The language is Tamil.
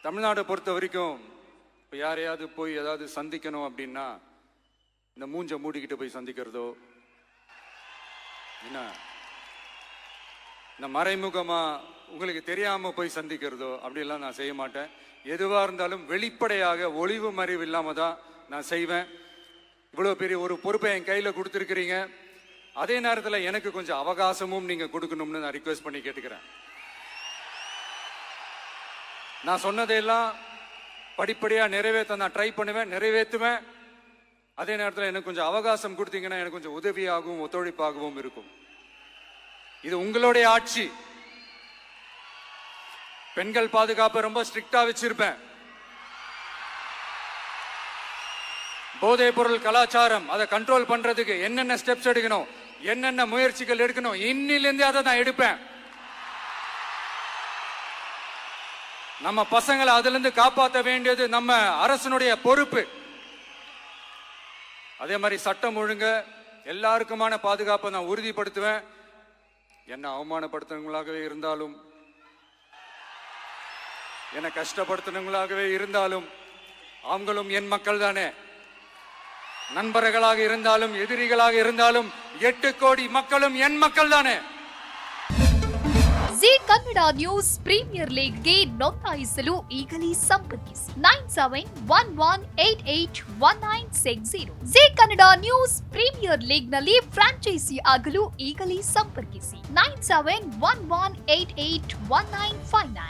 தமிழ்நாடை பொறுத்த வரைக்கும் இப்போ யாரையாவது போய் ஏதாவது சந்திக்கணும் அப்படின்னா இந்த மூஞ்ச மூடிக்கிட்டு போய் சந்திக்கிறதோ, என்ன இந்த மறைமுகமா உங்களுக்கு தெரியாம போய் சந்திக்கிறதோ அப்படிலாம் நான் செய்ய மாட்டேன். எதுவா இருந்தாலும் வெளிப்படையாக ஒளிவு மறைவு இல்லாம தான் நான் செய்வேன். இவ்வளவு பெரிய ஒரு பொறுப்பை என் கையில கொடுத்துருக்கிறீங்க. அதே நேரத்தில் எனக்கு கொஞ்சம் அவகாசமும் நீங்க கொடுக்கணும்னு நான் ரிக்வெஸ்ட் பண்ணி கேட்டுக்கிறேன். நான் சொன்னதையெல்லாம் படிப்படியா நிறைவேற்ற நான் ட்ரை பண்ணுவேன், நிறைவேற்றுவேன். அதே நேரத்தில் எனக்கு கொஞ்சம் அவகாசம் கொடுத்தீங்கன்னா எனக்கு கொஞ்சம் உதவியாகவும் ஒத்துழைப்பாகவும் இருக்கும். இது உங்களுடைய ஆட்சி. பெண்கள் பாதுகாப்பை ரொம்ப ஸ்ட்ரிக்டா வச்சிருப்பேன். போதைப் பொருள் கலாச்சாரம் அதை கண்ட்ரோல் பண்றதுக்கு என்னென்ன ஸ்டெப்ஸ் எடுக்கணும், என்னென்ன முயற்சிகள் எடுக்கணும், இன்னிலிருந்து அதை நான் எடுப்பேன். நம்ம பசங்களை அதுல இருந்து காப்பாற்ற வேண்டியது நம்ம அரசனுடைய பொறுப்பு. அதே மாதிரி சட்டம் ஒழுங்கு எல்லாருக்குமான பாதுகாப்பை நான் உறுதிப்படுத்துவேன். என்ன அவமானப்படுத்துறவங்களாகவே இருந்தாலும், என்ன கஷ்டப்படுத்துறவங்களாகவே இருந்தாலும், அவங்களும் என் மக்கள் தானே. நண்பர்களாக இருந்தாலும் எதிரிகளாக இருந்தாலும் 8 கோடி மக்களும் என் மக்கள் தானே. ಜಿ ಕನ್ನಡ ನ್ಯೂಸ್ ಪ್ರೀಮಿಯರ್ ಲೀಗ್ಗೆ ನೋಂದಾಯಿಸಲು ಈಗಲೇ ಸಂಪರ್ಕಿಸಿ 9711881960. ಜಿ ಕನ್ನಡ ನ್ಯೂಸ್ ಪ್ರೀಮಿಯರ್ ಲೀಗ್ನಲ್ಲಿ ಫ್ರಾಂಚೈಸಿ ಆಗಲು ಈಗಲೇ ಸಂಪರ್ಕಿಸಿ 9711881959.